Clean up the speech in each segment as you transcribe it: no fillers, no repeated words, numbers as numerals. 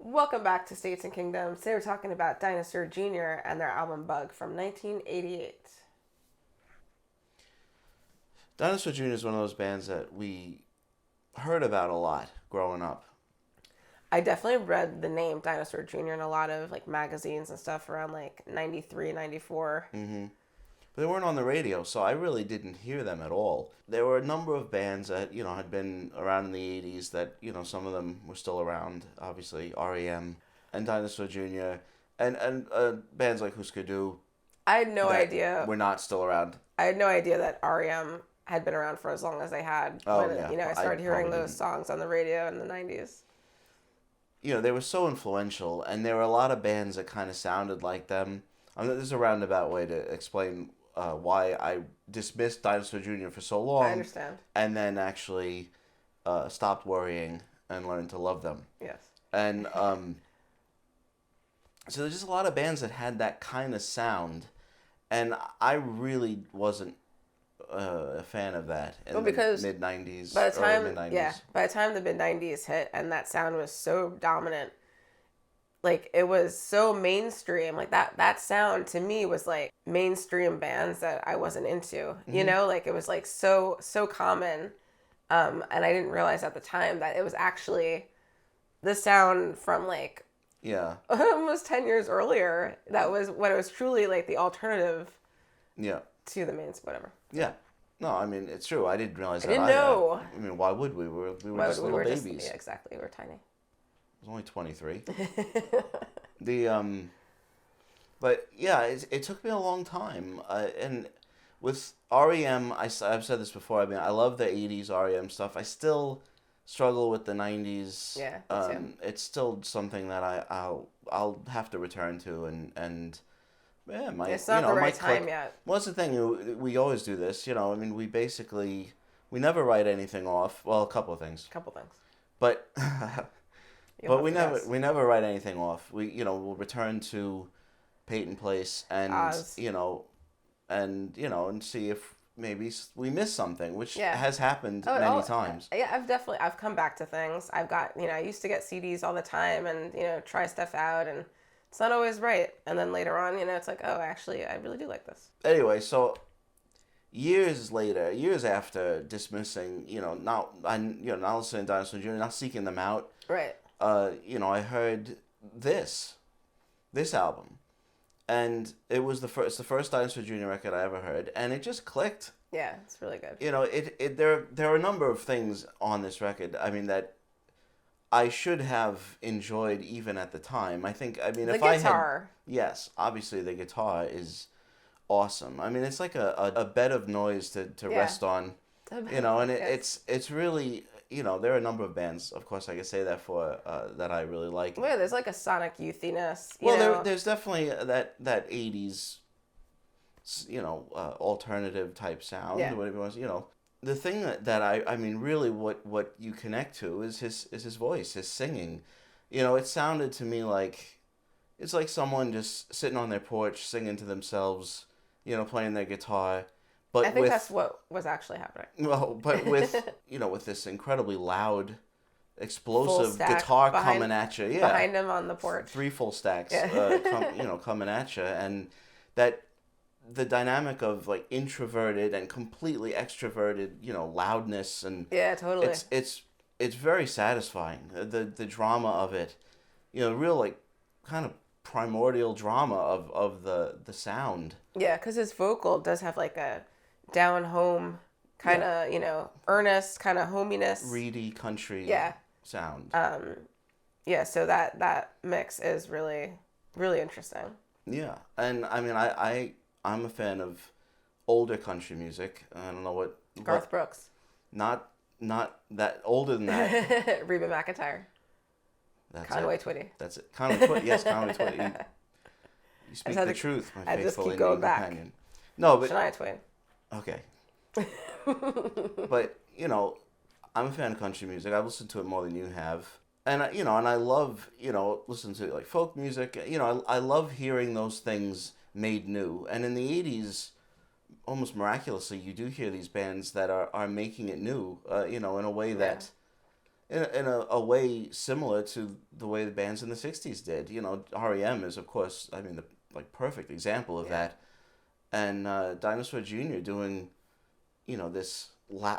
Welcome back to States and Kingdoms. Today we're talking about Dinosaur Jr. and their album Bug from 1988. Dinosaur Jr. is one of those bands that we heard about a lot growing up. I definitely read the name Dinosaur Jr. in a lot of magazines and stuff around 93, 94. Mm-hmm. But they weren't on the radio, so I really didn't hear them at all. There were a number of bands that, had been around in the 80s that, some of them were still around, obviously, REM and Dinosaur Jr. and bands like Husker Du. I had no idea. We're not still around. I had no idea that REM had been around for as long as they had. I started hearing those songs on the radio in the 90s. They were so influential, and there were a lot of bands that kind of sounded like them. This is a roundabout way to explain why I dismissed Dinosaur Jr. for so long. I understand. And then actually stopped worrying and learned to love them. Yes. And so there's just a lot of bands that had that kind of sound, and I really wasn't a fan of that in the mid-90s. By the time, mid-90s. By the time the mid-90s hit and that sound was so dominant, it was so mainstream. That sound to me was mainstream bands that I wasn't into. Mm-hmm. It was so common, and I didn't realize at the time that it was actually the sound from almost 10 years earlier. That was when it was truly the alternative. Yeah. To the main, whatever. Yeah. No, I mean, it's true. I didn't realize that. I didn't know. I mean, why would we? We were just little babies. Yeah, exactly. We were tiny. I was only 23. But yeah, it took me a long time. And with REM, I've said this before. I mean, I love the 80s REM stuff. I still struggle with the 90s. Yeah. It's still something that I'll have to return to and. Yeah, it's not the right time yet. Well, that's the thing. We always do this. I mean, we never write anything off. Well, a couple of things. But we never write anything off. We'll return to Peyton Place and Oz. and see if maybe we miss something, which has happened many times. Yeah, I've come back to things. I've got I used to get CDs all the time and try stuff out, and it's not always right. And then later on, it's oh, actually, I really do like this. Anyway, so years after dismissing, not listening to Dinosaur Jr., not seeking them out. Right. I heard this album, and it's the first Dinosaur Jr. record I ever heard, and it just clicked. Yeah, it's really good. There are a number of things on this record. I mean that I should have enjoyed even at the time. The guitar. Yes, obviously the guitar is awesome. I mean, it's like a bed of noise to rest on, and it's really, there are a number of bands, of course, I could say that for, that I really like. Well, there's a sonic youthiness. There's definitely that 80s, alternative type sound, whatever you want, The thing that I mean, really what you connect to is his voice, his singing. It sounded to me it's like someone just sitting on their porch singing to themselves, playing their guitar. But I think that's what was actually happening. Well, but with, with this incredibly loud, explosive guitar coming at you. Yeah. Behind him on the porch. 3 full stacks, coming at you. And that the dynamic of introverted and completely extroverted, loudness and yeah, totally. It's very satisfying. The drama of it, real kind of primordial drama of the sound. Yeah, because his vocal does have a down home kind of earnest kind of hominess, reedy country sound. Yeah, so that mix is really really interesting. Yeah, and I mean I'm a fan of older country music. I don't know what Garth Brooks. Not that older than that. Reba McEntire. That's Conway it. Twitty. That's it. Conway Twitty. Yes, Conway Twitty. You speak the truth, my faithful Indian companion. No, but Shania Twain. Okay. But I'm a fan of country music. I've listened to it more than you have. And I love, listening to folk music. I love hearing those things made new. And in the 80s, almost miraculously, you do hear these bands that are making it new, in a way that in a way similar to the way the bands in the 60s did. You know, REM is, of course, I mean, the perfect example of that. And Dinosaur Jr. doing, you know, this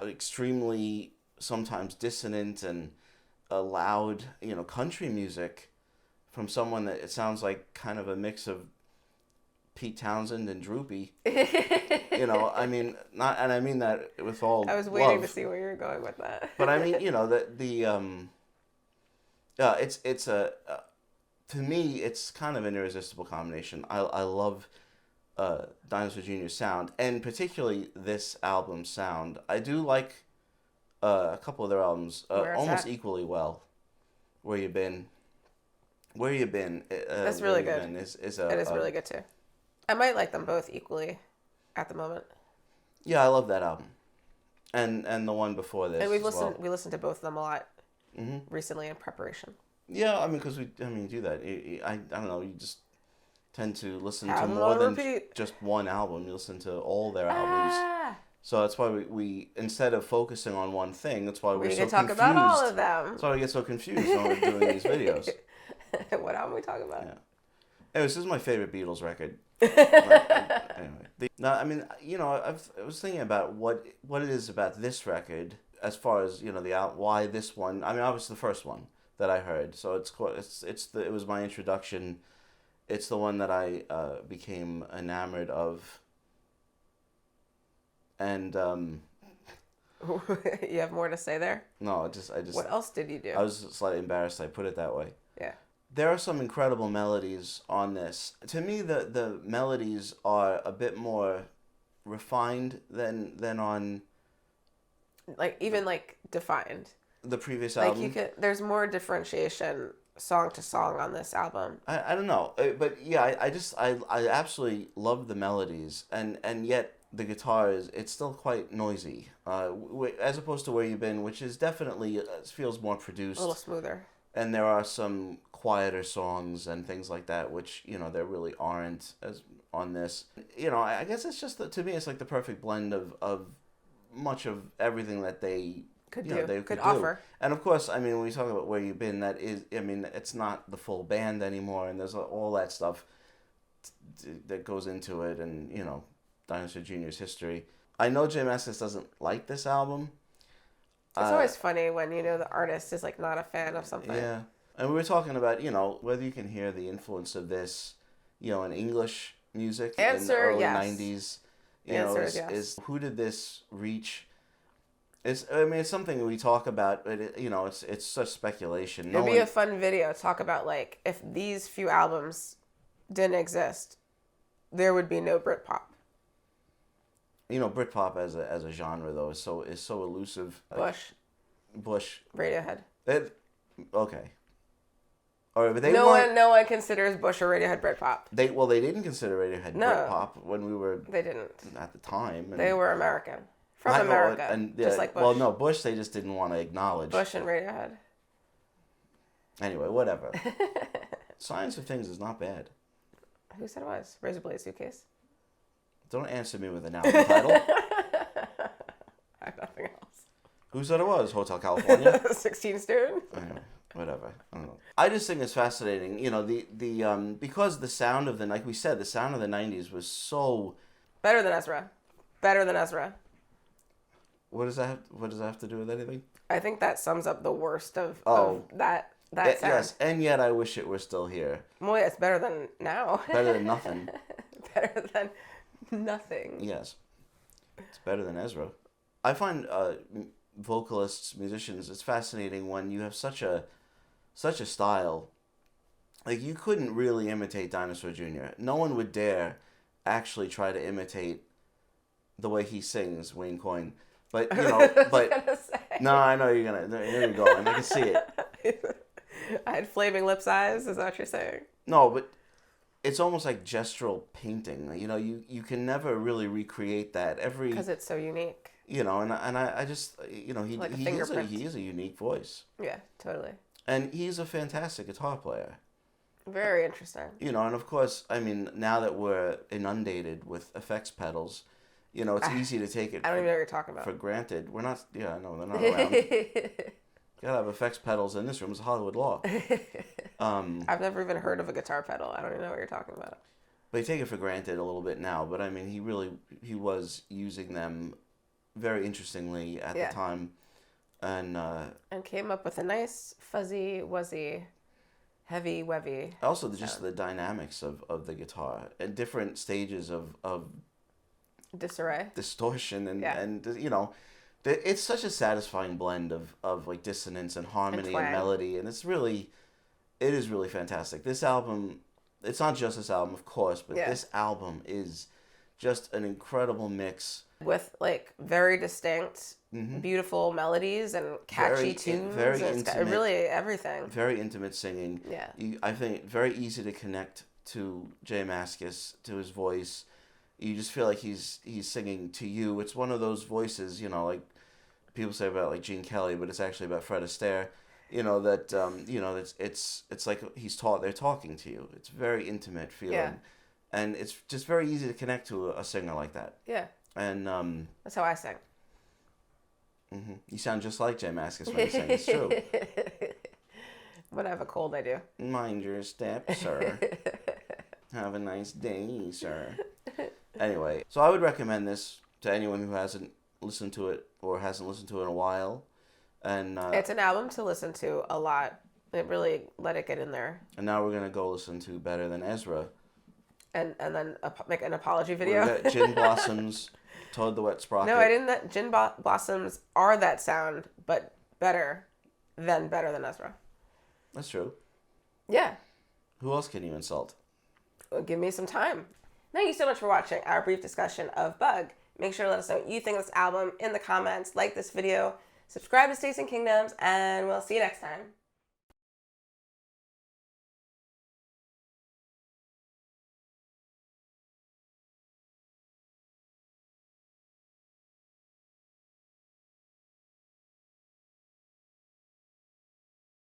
extremely sometimes dissonant and loud, you know, country music from someone that it sounds like kind of a mix of Pete Townsend and Droopy. You know, I mean, not, and I mean that with all I was waiting love. To see where you're going with that. But I mean, you know, it's a to me, it's kind of an irresistible combination. I love Dinosaur Jr.'s sound, and particularly this album's sound. I do like a couple of their albums almost equally well. Where You Been? Where You Been? That's really good. It is really good too. I might like them both equally at the moment. Yeah, I love that album, and the one before this. And we listened to both of them a lot recently in preparation. Yeah, I mean, because we do that. I don't know. You just tend to listen to more than just one album. You listen to all their albums. So that's why we instead of focusing on one thing, that's why we're so confused. We can talk about all of them. That's why we get so confused when we're doing these videos. What album we talk about? Yeah. Anyways, this is my favorite Beatles record. Anyway, no, I mean, you know, I was thinking about what it is about this record as far as, you know, why this one. I mean, obviously the first one that I heard, so it was my introduction. It's the one that I became enamored of. And you have more to say there? No, I just. What else did you do? I was slightly embarrassed I put it that way. Yeah. There are some incredible melodies on this. To me, the melodies are a bit more refined than on. Defined. The previous album. There's more differentiation song to song on this album. I don't know, but yeah, I absolutely love the melodies, and yet the guitar it's still quite noisy. As opposed to Where You've Been, which is definitely feels more produced, a little smoother. And there are some quieter songs and things like that, which, you know, there really aren't as on this. You know, I guess it's just to me it's like the perfect blend of much of everything that they could offer. And of course, I mean, when we talk about Where You've Been, that is, I mean, it's not the full band anymore, and there's all that stuff that goes into it, and, you know, Dinosaur Jr.'s history. I know Jay Mascis doesn't like this album. It's always funny when, you know, the artist is like not a fan of something. Yeah. And we were talking about, you know, whether you can hear the influence of this, you know, in English music in the early 90s. You know, is who did this reach? It's something we talk about, but you know, it's such speculation. It'd be a fun video to talk about, like, if these few albums didn't exist, there would be no Britpop. You know, Britpop as a genre though is so elusive. Bush. Radiohead. Okay. All right, but no one considers Bush or Radiohead Britpop. They didn't consider Radiohead Britpop when we were. They didn't at the time. They were American. From America, and just like Bush. Well, no, Bush they just didn't want to acknowledge. Bush and Radiohead. Anyway, whatever. Science of Things is not bad. Who said it was? Razor Blade Suitcase. Don't answer me with an album title. I have nothing else. Who said it was? Hotel California? 16 Stone? Anyway, whatever. I don't know. I just think it's fascinating. You know, the because the sound of like we said, the sound of the 90s was so... Better than Ezra. What does that have to do with anything? I think that sums up the worst of that sound. Yes, and yet I wish it were still here. Well, yeah, it's better than now. Better than nothing. Better than nothing. Yes. It's better than Ezra. I find vocalists, musicians, it's fascinating when you have such a style. Like, you couldn't really imitate Dinosaur Jr. No one would dare actually try to imitate the way he sings, Wayne Coyne. But, you know, no, I know you're gonna. There you go, and I can see it. I had flaming lips eyes. Is that what you're saying? No, but it's almost like gestural painting. You know, you can never really recreate that because it's so unique. You know, and I just, you know, he is a unique voice. Yeah, totally. And he's a fantastic guitar player. Very interesting. You know, and of course, I mean, now that we're inundated with effects pedals, you know, it's easy to take it. I don't even know what you're talking about. For granted. We're not. Yeah, no, they're not around. Gotta have effects pedals in this room. It's Hollywood law. I've never even heard of a guitar pedal. I don't even know what you're talking about. But you take it for granted a little bit now. But I mean, he was using them very interestingly at the time, and came up with a nice fuzzy, wuzzy, heavy, wevy. Also, just the dynamics of the guitar and different stages of disarray, distortion, and you know. It's such a satisfying blend of like dissonance and harmony and melody, and it is really fantastic. This album, it's not just this album, of course, but this album is just an incredible mix with like very distinct, beautiful melodies and catchy tunes. Very intimate, it's got really everything. Very intimate singing. Yeah, I think very easy to connect to Jay Mascis, to his voice. You just feel like he's singing to you. It's one of those voices, you know, like people say about like Gene Kelly, but it's actually about Fred Astaire. You know that you know it's like they're talking to you. It's very intimate feeling, and it's just very easy to connect to a singer like that. Yeah, and that's how I sing. You sound just like Jay Mascis when you sing. It's true. When I have a cold, I do. Mind your step, sir. Have a nice day, sir. Anyway, so I would recommend this to anyone who hasn't listened to it or hasn't listened to it in a while. And it's an album to listen to a lot. It really let it get in there. And now we're going to go listen to Better Than Ezra. And then make an apology video. We got Gin Blossoms, Toad the Wet Sprocket. No, I didn't. Gin Blossoms are that sound, but better than Ezra. That's true. Yeah. Who else can you insult? Well, give me some time. Thank you so much for watching our brief discussion of Bug. Make sure to let us know what you think of this album in the comments. Like this video. Subscribe to States and Kingdoms. And we'll see you next time.